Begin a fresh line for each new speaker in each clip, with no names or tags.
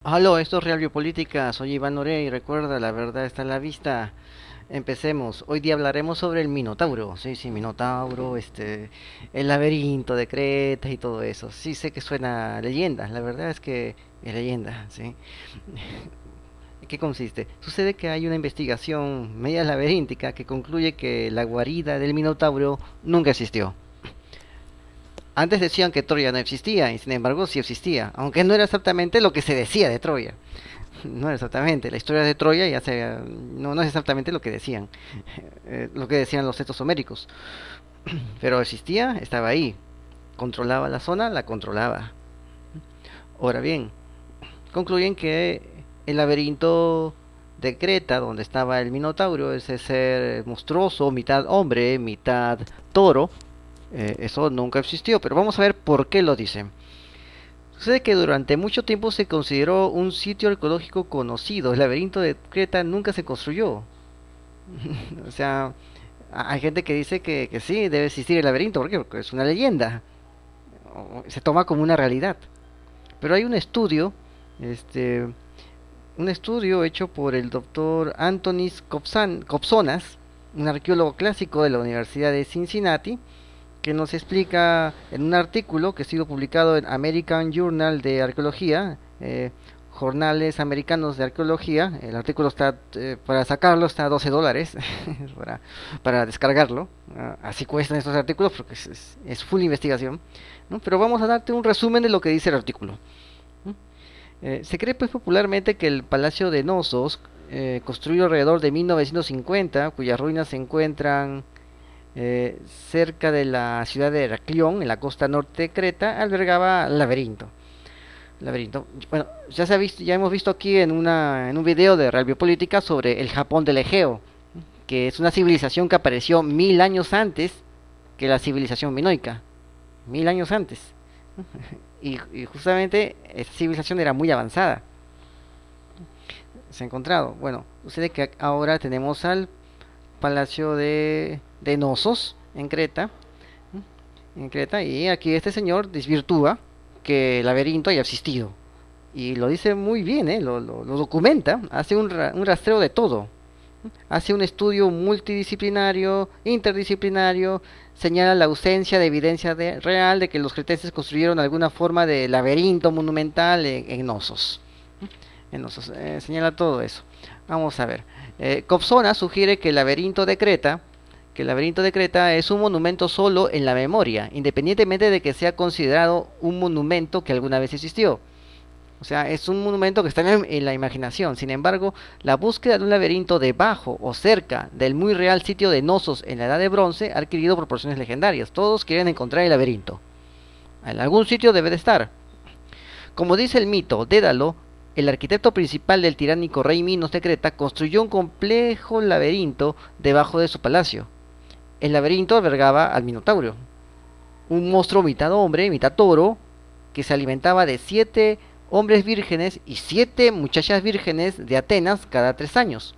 Aló, esto es Real Biopolítica, soy Iván Noré y recuerda, la verdad está a la vista. Empecemos. Hoy día hablaremos sobre el Minotauro. Sí, sí, Minotauro, el laberinto de Creta y todo eso. Sí, sé que suena a leyenda, la verdad es que es leyenda, ¿sí? ¿En qué consiste? Sucede que hay una investigación media laberíntica que concluye que la guarida del Minotauro nunca existió. Antes decían que Troya no existía, y sin embargo sí existía, aunque no era exactamente lo que se decía de Troya. No exactamente, la historia de Troya no es exactamente lo que decían, lo que decían los textos homéricos, pero existía, estaba ahí, controlaba la zona, la controlaba. Ahora bien, concluyen que el laberinto de Creta, donde estaba el Minotauro, ese ser monstruoso, mitad hombre, mitad toro, eso nunca existió, pero vamos a ver por qué lo dicen. Sucede que durante mucho tiempo se consideró un sitio arqueológico conocido. El laberinto de Creta nunca se construyó. O sea, hay gente que dice que sí, debe existir el laberinto. ¿Por qué? Porque es una leyenda. Se toma como una realidad. Pero hay este, un estudio hecho por el doctor Antonis Kopsonas, un arqueólogo clásico de la Universidad de Cincinnati, que nos explica en un artículo que ha sido publicado en American Journal de Arqueología, jornales americanos de arqueología. El artículo está, para sacarlo está a $12 para, para descargarlo. Así cuestan estos artículos porque es full investigación, ¿no? Pero vamos a darte un resumen de lo que dice el artículo. Se cree pues popularmente que el Palacio de Nosos, construido alrededor de 1950, cuyas ruinas se encuentran eh, cerca de la ciudad de Heraclión, en la costa norte de Creta, albergaba laberinto. Laberinto. Bueno, ya hemos visto aquí en un video de Real Biopolítica sobre el Japón del Egeo, que es una civilización que apareció 1000 años antes que la civilización minoica. 1000 años antes. Y justamente esa civilización era muy avanzada. Se ha encontrado. Bueno, sucede que ahora tenemos al Palacio de Nosos en Creta, y aquí este señor desvirtúa que el laberinto haya existido. Y lo dice muy bien, lo documenta, hace un rastreo de todo. Hace un estudio multidisciplinario, interdisciplinario, señala la ausencia de evidencia real de que los cretenses construyeron alguna forma de laberinto monumental en Nosos. Señala todo eso. Vamos a ver. Kobzona sugiere que el laberinto de Creta es un monumento solo en la memoria, independientemente de que sea considerado un monumento que alguna vez existió. O sea, es un monumento que está en la imaginación. Sin embargo, la búsqueda de un laberinto debajo o cerca del muy real sitio de Nosos en la Edad de Bronce ha adquirido proporciones legendarias. Todos quieren encontrar el laberinto. En algún sitio debe de estar. Como dice el mito, Dédalo, el arquitecto principal del tiránico rey Minos de Creta, construyó un complejo laberinto debajo de su palacio. El laberinto albergaba al Minotauro, un monstruo mitad hombre, mitad toro, que se alimentaba de 7 hombres vírgenes y 7 muchachas vírgenes de Atenas cada 3 años.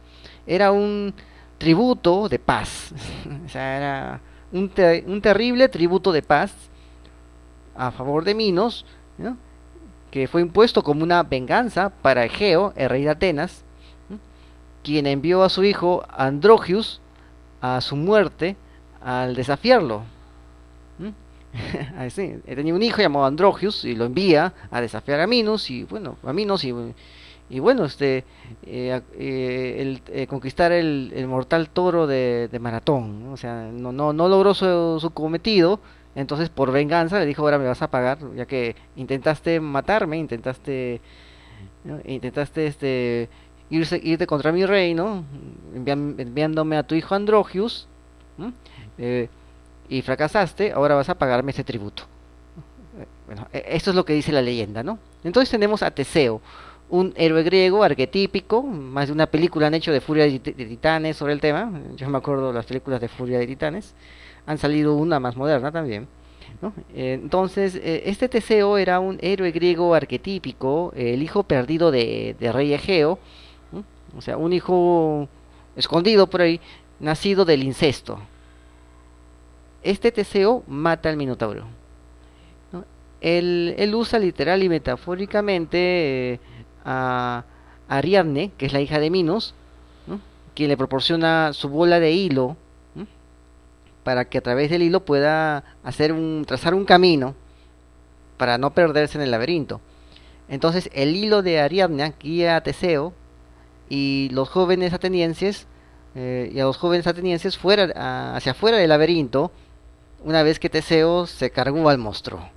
Era un tributo de paz. O sea, era un terrible tributo de paz a favor de Minos, ¿no? Que fue impuesto como una venganza para Egeo, el rey de Atenas, ¿no? Quien envió a su hijo Androgius a su muerte al desafiarlo. ¿No? Así, tenía un hijo llamado Androgius y lo envía a desafiar a Minos y bueno, conquistar el mortal toro de Maratón, ¿no? O sea, no logró su cometido. Entonces, por venganza, le dijo: ahora me vas a pagar, ya que intentaste matarme, ¿no? Intentaste irte contra mi reino, enviándome a tu hijo Androgius, ¿no? Eh, y fracasaste, ahora vas a pagarme ese tributo. Bueno, esto es lo que dice la leyenda, ¿no? Entonces tenemos a Teseo, un héroe griego arquetípico. Más de una película han hecho de Furia de Titanes sobre el tema. Yo me acuerdo de las películas de Furia de Titanes. Han salido una más moderna también, ¿no? Entonces, este Teseo era un héroe griego arquetípico, el hijo perdido de rey Egeo, ¿no? O sea, un hijo escondido por ahí, nacido del incesto. Este Teseo mata al Minotauro, ¿no? Él usa literal y metafóricamente a Ariadne, que es la hija de Minos, ¿no? Quien le proporciona su bola de hilo, ¿no? Para que a través del hilo pueda trazar un camino para no perderse en el laberinto. Entonces el hilo de Ariadna guía a Teseo y los jóvenes atenienses y a los jóvenes atenienses hacia afuera del laberinto una vez que Teseo se cargó al monstruo.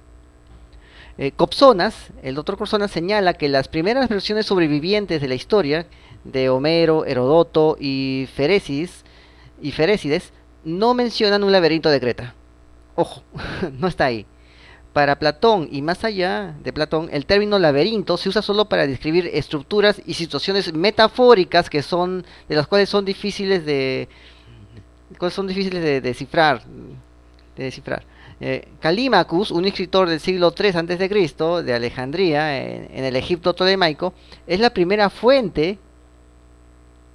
Copsonas, el doctor Copsonas señala que las primeras versiones sobrevivientes de la historia de Homero, Herodoto y Ferécides no mencionan un laberinto de Creta. Ojo, no está ahí. Para Platón y más allá de Platón, el término laberinto se usa solo para describir estructuras y situaciones metafóricas de las cuales son difíciles de descifrar. Calímacus, un escritor del siglo III a.C., de Alejandría, en el Egipto tolemaico, es la primera fuente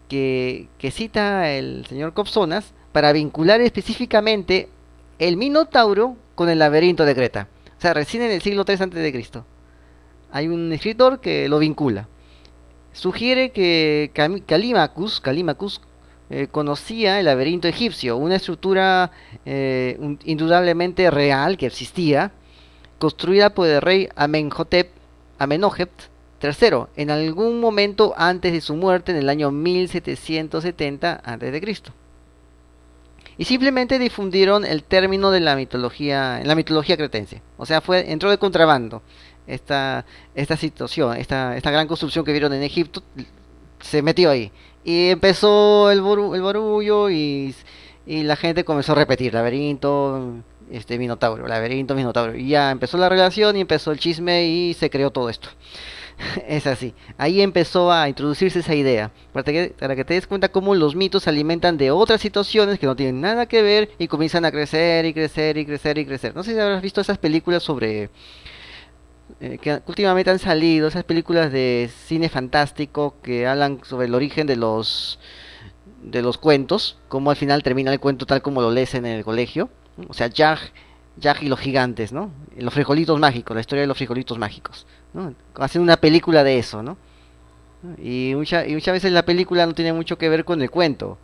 que cita el señor Copsonas para vincular específicamente el Minotauro con el laberinto de Creta. O sea, recién en el siglo III a.C. hay un escritor que lo vincula. Sugiere que Calímacus conocía el laberinto egipcio, una estructura indudablemente real que existía, construida por el rey Amenhotep III en algún momento antes de su muerte en el año 1770 a.C. Y simplemente difundieron el término de en la mitología cretense. O sea, entró de contrabando esta situación, esta gran construcción que vieron en Egipto, se metió ahí. Y empezó el barullo y la gente comenzó a repetir, laberinto, laberinto, minotauro. Y ya empezó la relación y empezó el chisme y se creó todo esto. Es así. Ahí empezó a introducirse esa idea. Para que te des cuenta cómo los mitos se alimentan de otras situaciones que no tienen nada que ver y comienzan a crecer y crecer y crecer y crecer. No sé si habrás visto esas películas que últimamente han salido, esas películas de cine fantástico que hablan sobre el origen de los cuentos, cómo al final termina el cuento tal como lo lees en el colegio. O sea, Jack y los gigantes, ¿no? Los frijolitos mágicos, la historia de los frijolitos mágicos, ¿no? Hacen una película de eso, ¿no? Y muchas veces la película no tiene mucho que ver con el cuento.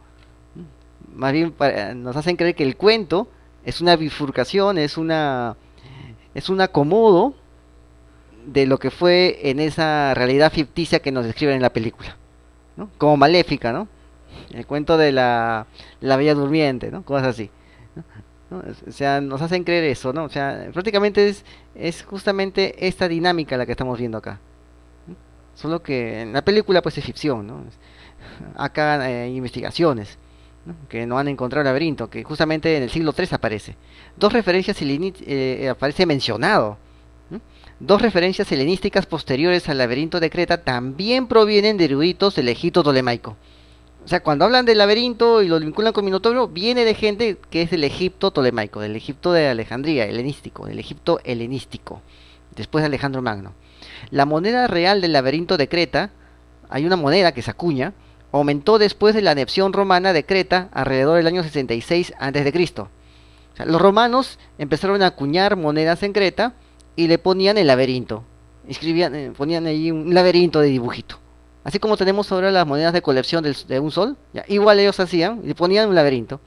Más bien nos hacen creer que el cuento es una bifurcación, es un acomodo de lo que fue en esa realidad ficticia que nos describen en la película, ¿no? Como Maléfica, ¿no? El cuento de la Bella Durmiente, ¿no? Cosas así, ¿no? O sea, nos hacen creer eso, ¿no? O sea, prácticamente es justamente esta dinámica la que estamos viendo acá. Solo que en la película pues es ficción, ¿no? Acá hay investigaciones, ¿no? Que no han encontrado el laberinto, que justamente en el siglo III aparece. Aparece mencionado, ¿no? Dos referencias helenísticas posteriores al laberinto de Creta también provienen de eruditos del Egipto tolemaico. O sea, cuando hablan del laberinto y lo vinculan con Minotauro, viene de gente que es del Egipto tolemaico, del Egipto de Alejandría, helenístico, del Egipto helenístico, después de Alejandro Magno. La moneda real del laberinto de Creta, hay una moneda que se acuña, aumentó después de la anexión romana de Creta alrededor del año 66 a.C. O sea, los romanos empezaron a acuñar monedas en Creta y le ponían el laberinto. Ponían ahí un laberinto de dibujito. Así como tenemos ahora las monedas de colección de un sol, ya, igual ellos hacían y le ponían un laberinto.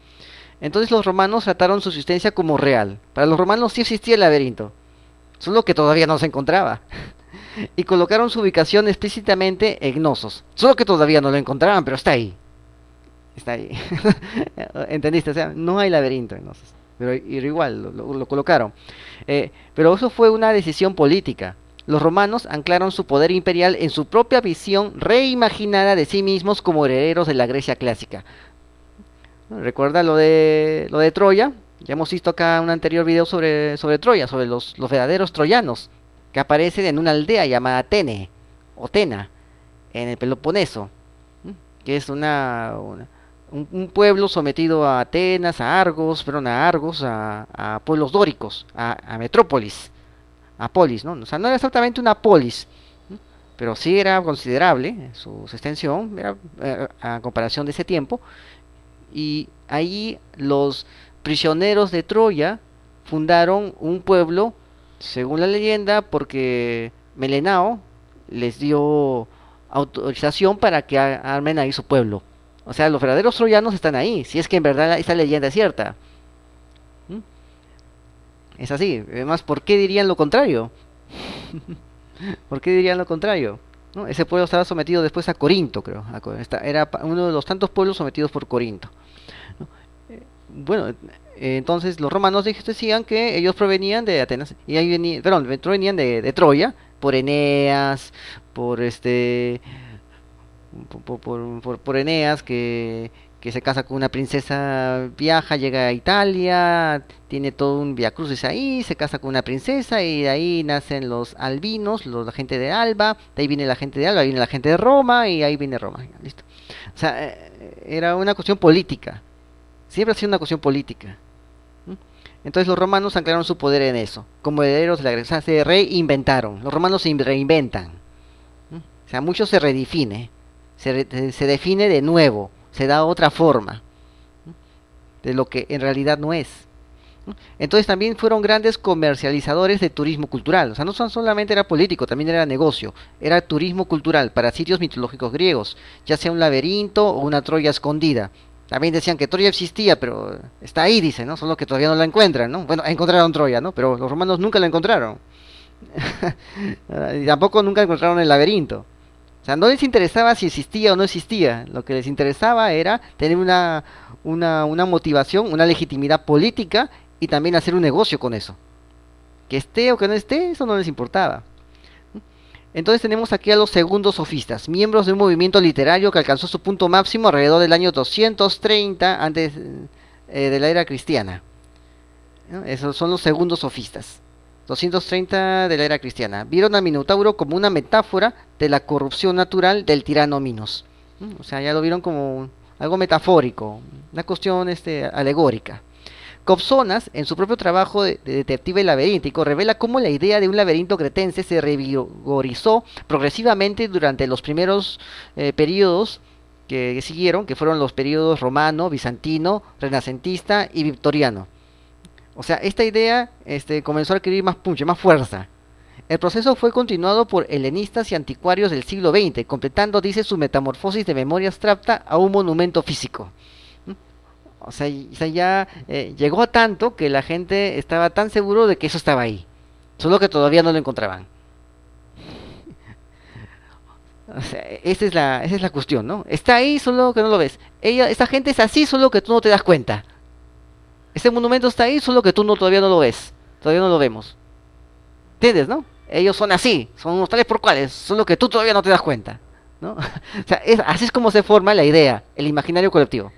Entonces los romanos trataron su existencia como real. Para los romanos sí existía el laberinto, solo que todavía no se encontraba. Y colocaron su ubicación explícitamente en Gnosos, solo que todavía no lo encontraban, pero está ahí. Está ahí. ¿Entendiste? O sea, no hay laberinto en Gnosos, pero igual lo colocaron. Pero eso fue una decisión política. Los romanos anclaron su poder imperial en su propia visión reimaginada de sí mismos como herederos de la Grecia clásica. ¿Recuerda lo de Troya? Ya hemos visto acá un anterior video sobre Troya, sobre los verdaderos troyanos, que aparecen en una aldea llamada Atene, o Tena, en el Peloponeso, que es un pueblo sometido a Atenas, a pueblos dóricos, a metrópolis, a polis, ¿no? O sea, no era exactamente una polis, ¿no? Pero sí era considerable su extensión, a comparación de ese tiempo. Y ahí los prisioneros de Troya fundaron un pueblo, según la leyenda, porque Melenao les dio autorización para que armen ahí su pueblo. O sea, los verdaderos troyanos están ahí, si es que en verdad esa leyenda es cierta. ¿Mm? Es así. Además, ¿por qué dirían lo contrario? ¿Por qué dirían lo contrario? ¿No? Ese pueblo estaba sometido después a Corinto, creo. Era uno de los tantos pueblos sometidos por Corinto. ¿No? Bueno, entonces los romanos decían que ellos provenían de Atenas y ahí venían, perdón, provenían de Troya por Eneas, por por Eneas que se casa con una princesa, viaja, llega a Italia, tiene todo un viacrucis ahí, se casa con una princesa y de ahí nacen los albinos, la gente de Alba, de ahí viene la gente de Alba, viene la gente de Roma y ahí viene Roma, listo. O sea, era una cuestión política, siempre ha sido una cuestión política. ¿Mm? Entonces los romanos anclaron su poder en eso, como herederos de la Grecia, o sea, se reinventaron, los romanos se reinventan. ¿Mm? O sea, mucho se redefine, se define de nuevo, se da otra forma de lo que en realidad no es. Entonces también fueron grandes comercializadores de turismo cultural. O sea, no solamente era político, también era negocio. Era turismo cultural para sitios mitológicos griegos, ya sea un laberinto o una Troya escondida. También decían que Troya existía, pero está ahí, dice, ¿no? Solo que todavía no la encuentran, ¿no? Bueno, encontraron Troya, ¿no? Pero los romanos nunca la encontraron. Y tampoco nunca encontraron el laberinto. O sea, no les interesaba si existía o no existía. Lo que les interesaba era tener una motivación, una legitimidad política y también hacer un negocio con eso. Que esté o que no esté, eso no les importaba. Entonces tenemos aquí a los segundos sofistas, miembros de un movimiento literario que alcanzó su punto máximo alrededor del año 230 antes de la era cristiana. ¿No? Esos son los segundos sofistas. 230 de la era cristiana. Vieron al Minotauro como una metáfora de la corrupción natural del tirano Minos. O sea, ya lo vieron como algo metafórico, una cuestión alegórica. Copsonas, en su propio trabajo de detective laberíntico, revela cómo la idea de un laberinto cretense se revigorizó progresivamente durante los primeros periodos que siguieron, que fueron los periodos romano, bizantino, renacentista y victoriano. O sea, esta idea comenzó a adquirir más punch, más fuerza. El proceso fue continuado por helenistas y anticuarios del siglo XX, completando, dice, su metamorfosis de memoria abstracta a un monumento físico. O sea, ya llegó a tanto que la gente estaba tan seguro de que eso estaba ahí, solo que todavía no lo encontraban. O sea, esa es la cuestión, ¿no? Está ahí, solo que no lo ves. Esa gente es así, solo que tú no te das cuenta. Este monumento está ahí, solo que tú todavía no lo ves. Todavía no lo vemos. ¿Entiendes, no? Ellos son así, son unos tales por cuales, solo que tú todavía no te das cuenta, ¿no? O sea, así es como se forma la idea, el imaginario colectivo.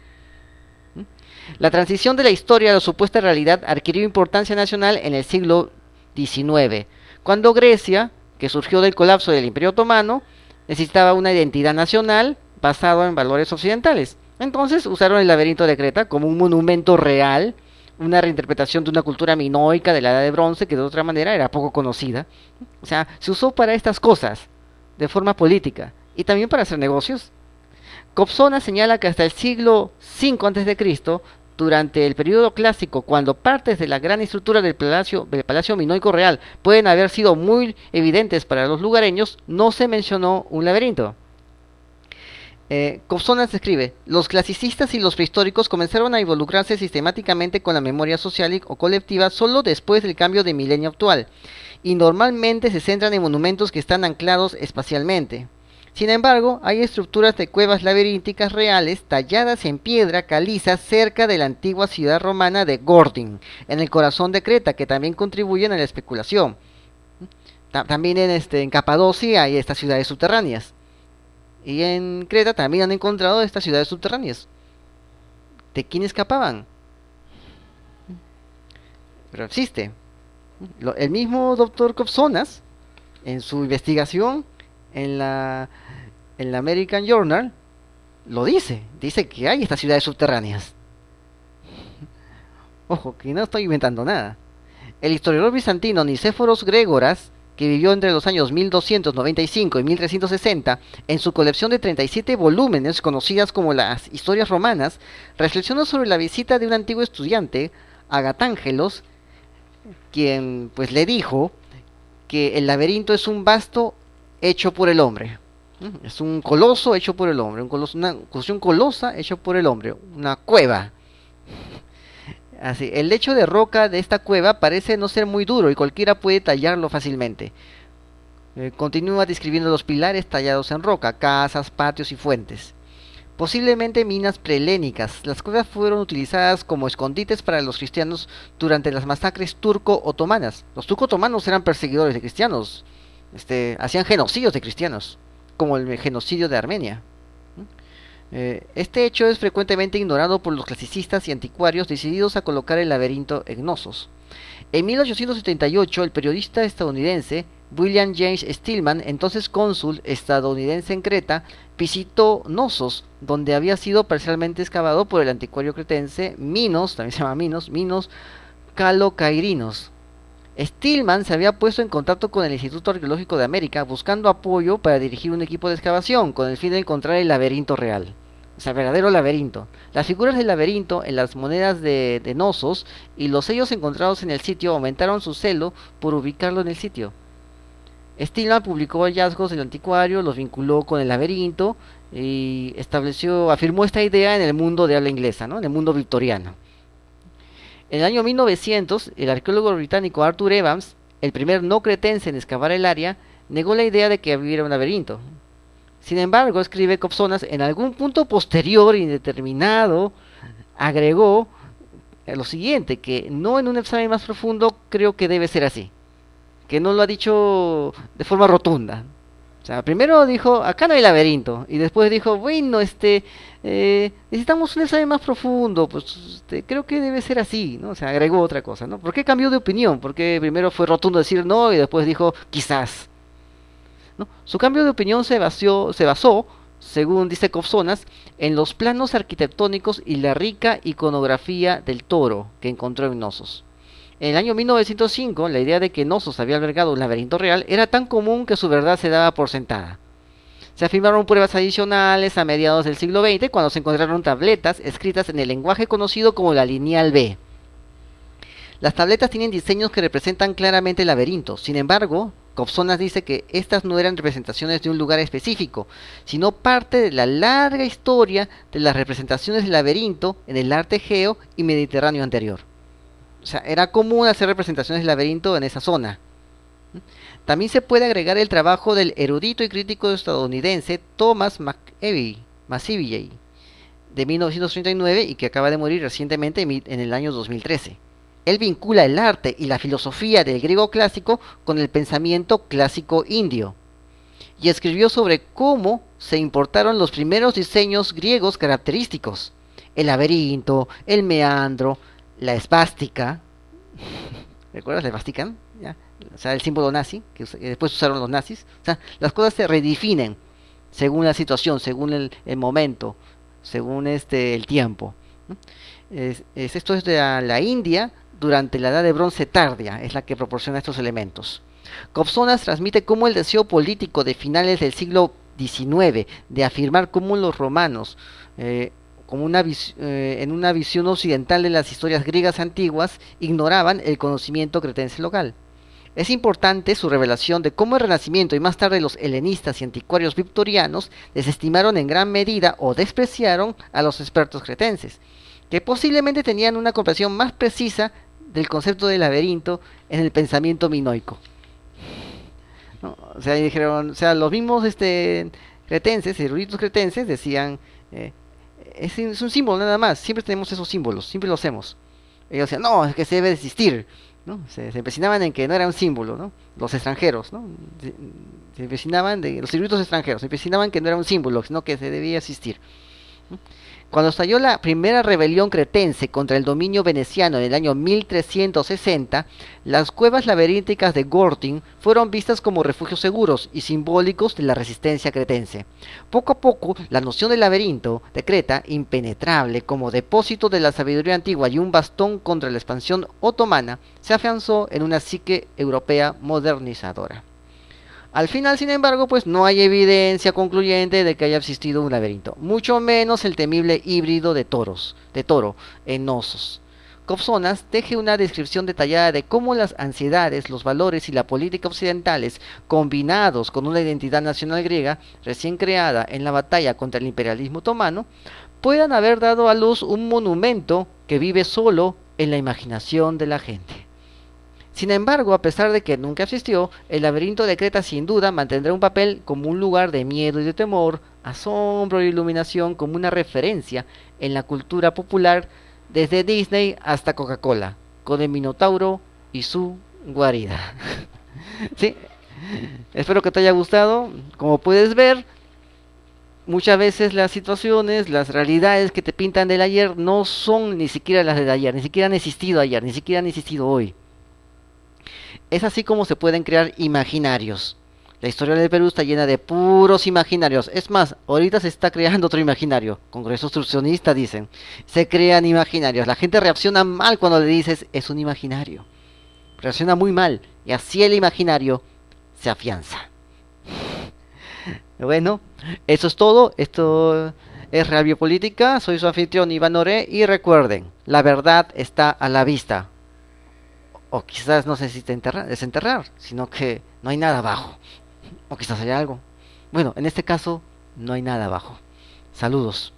La transición de la historia a la supuesta realidad adquirió importancia nacional en el siglo XIX, cuando Grecia, que surgió del colapso del Imperio Otomano, necesitaba una identidad nacional basada en valores occidentales. Entonces usaron el laberinto de Creta como un monumento real, una reinterpretación de una cultura minoica de la Edad de Bronce que de otra manera era poco conocida. O sea, se usó para estas cosas, de forma política, y también para hacer negocios. Copsona señala que hasta el siglo V a.C., durante el periodo clásico, cuando partes de la gran estructura del palacio minoico real pueden haber sido muy evidentes para los lugareños, no se mencionó un laberinto. Copsona escribe: los clasicistas y los prehistóricos comenzaron a involucrarse sistemáticamente con la memoria social o colectiva solo después del cambio de milenio actual, y normalmente se centran en monumentos que están anclados espacialmente. Sin embargo, hay estructuras de cuevas laberínticas reales talladas en piedra caliza cerca de la antigua ciudad romana de Gordin, en el corazón de Creta, que también contribuyen a la especulación. También en Capadocia hay estas ciudades subterráneas. Y en Creta también han encontrado estas ciudades subterráneas. ¿De quién escapaban? Pero existe. El mismo doctor Copsonas, en su investigación en la American Journal, lo dice que hay estas ciudades subterráneas. Ojo, que no estoy inventando nada. El historiador bizantino Nicéforos Grégoras, que vivió entre los años 1295 y 1360, en su colección de 37 volúmenes conocidas como las Historias Romanas, reflexiona sobre la visita de un antiguo estudiante, Agatángelos, quien pues le dijo que el laberinto es un vasto hecho por el hombre. Es un coloso hecho por el hombre, una construcción colosa hecha por el hombre, una cueva. Así, el lecho de roca de esta cueva parece no ser muy duro y cualquiera puede tallarlo fácilmente. Continúa describiendo los pilares tallados en roca, casas, patios y fuentes. Posiblemente minas prehelénicas. Las cuevas fueron utilizadas como escondites para los cristianos durante las masacres turco-otomanas. Los turco-otomanos eran perseguidores de cristianos, hacían genocidios de cristianos, como el genocidio de Armenia. Este hecho es frecuentemente ignorado por los clasicistas y anticuarios decididos a colocar el laberinto en Knossos. En 1878, el periodista estadounidense William James Stillman, entonces cónsul estadounidense en Creta, visitó Knossos, donde había sido parcialmente excavado por el anticuario cretense Minos, también se llama Minos Calocairinos. Stillman se había puesto en contacto con el Instituto Arqueológico de América buscando apoyo para dirigir un equipo de excavación con el fin de encontrar el laberinto real. O sea, verdadero laberinto. Las figuras del laberinto en las monedas de Knossos y los sellos encontrados en el sitio aumentaron su celo por ubicarlo en el sitio. Stillman publicó hallazgos del anticuario, los vinculó con el laberinto y afirmó esta idea en el mundo de habla inglesa, ¿no? En el mundo victoriano. En el año 1900, el arqueólogo británico Arthur Evans, el primer no cretense en excavar el área, negó la idea de que hubiera un laberinto. Sin embargo, escribe Kobzonas, en algún punto posterior indeterminado, agregó lo siguiente, que no en un examen más profundo creo que debe ser así. Que no lo ha dicho de forma rotunda. O sea, primero dijo, acá no hay laberinto, y después dijo, bueno, necesitamos un examen más profundo, pues creo que debe ser así, ¿no? O sea, agregó otra cosa, ¿no? ¿Por qué cambió de opinión? Porque primero fue rotundo decir no y después dijo quizás, ¿no? Su cambio de opinión se basó, según dice Kobzonas, en los planos arquitectónicos y la rica iconografía del toro que encontró en Knossos. En el año 1905, la idea de que Knossos había albergado un laberinto real era tan común que su verdad se daba por sentada. Se afirmaron pruebas adicionales a mediados del siglo XX cuando se encontraron tabletas escritas en el lenguaje conocido como la lineal B. Las tabletas tienen diseños que representan claramente el laberinto. Sin embargo, Kobzonas dice que estas no eran representaciones de un lugar específico, sino parte de la larga historia de las representaciones del laberinto en el arte egeo y mediterráneo anterior. O sea, era común hacer representaciones del laberinto en esa zona. También se puede agregar el trabajo del erudito y crítico estadounidense Thomas Masiville, de 1939 y que acaba de morir recientemente en el año 2013. Él vincula el arte y la filosofía del griego clásico con el pensamiento clásico indio, y escribió sobre cómo se importaron los primeros diseños griegos característicos: el laberinto, el meandro, la esvástica. ¿Recuerdas la esvástica? ¿Ya? O sea, el símbolo nazi, que después usaron los nazis. O sea, las cosas se redefinen según la situación, según el momento, según el tiempo. Esto es de la India durante la Edad de Bronce tardía, es la que proporciona estos elementos. Kobzonas transmite cómo el deseo político de finales del siglo XIX de afirmar cómo los romanos, en una visión occidental de las historias griegas antiguas, ignoraban el conocimiento cretense local. Es importante su revelación de cómo el Renacimiento y más tarde los helenistas y anticuarios victorianos desestimaron en gran medida o despreciaron a los expertos cretenses, que posiblemente tenían una comprensión más precisa del concepto de laberinto en el pensamiento minoico. ¿No? O sea, dijeron, o sea, los mismos cretenses, eruditos cretenses, decían, es un símbolo nada más, siempre tenemos esos símbolos, siempre lo hacemos. Ellos decían, no, es que se debe desistir, ¿no? Se empecinaban en que no era un símbolo, ¿no? Los extranjeros, ¿no? Se empecinaban, los eruditos extranjeros, se empecinaban que no era un símbolo, sino que se debía existir, ¿no? Cuando estalló la primera rebelión cretense contra el dominio veneciano en el año 1360, las cuevas laberínticas de Gortin fueron vistas como refugios seguros y simbólicos de la resistencia cretense. Poco a poco, la noción del laberinto de Creta, impenetrable como depósito de la sabiduría antigua y un bastón contra la expansión otomana, se afianzó en una psique europea modernizadora. Al final, sin embargo, pues no hay evidencia concluyente de que haya existido un laberinto, mucho menos el temible híbrido de toro en Knossos. Kobzonas deje una descripción detallada de cómo las ansiedades, los valores y la política occidentales, combinados con una identidad nacional griega recién creada en la batalla contra el imperialismo otomano, puedan haber dado a luz un monumento que vive solo en la imaginación de la gente. Sin embargo, a pesar de que nunca existió, el laberinto de Creta sin duda mantendrá un papel como un lugar de miedo y de temor, asombro e iluminación, como una referencia en la cultura popular desde Disney hasta Coca-Cola, con el Minotauro y su guarida. Sí, espero que te haya gustado. Como puedes ver, muchas veces las situaciones, las realidades que te pintan del ayer no son ni siquiera las del ayer, ni siquiera han existido ayer, ni siquiera han existido hoy. Es así como se pueden crear imaginarios. La historia del Perú está llena de puros imaginarios. Es más, ahorita se está creando otro imaginario. Congreso obstruccionista, dicen. Se crean imaginarios. La gente reacciona mal cuando le dices es un imaginario. Reacciona muy mal. Y así el imaginario se afianza. Bueno, eso es todo. Esto es Real Biopolítica. Soy su anfitrión Iván Oré. Y recuerden, la verdad está a la vista. O quizás no se necesita desenterrar, sino que no hay nada abajo. O quizás haya algo. Bueno, en este caso, no hay nada abajo. Saludos.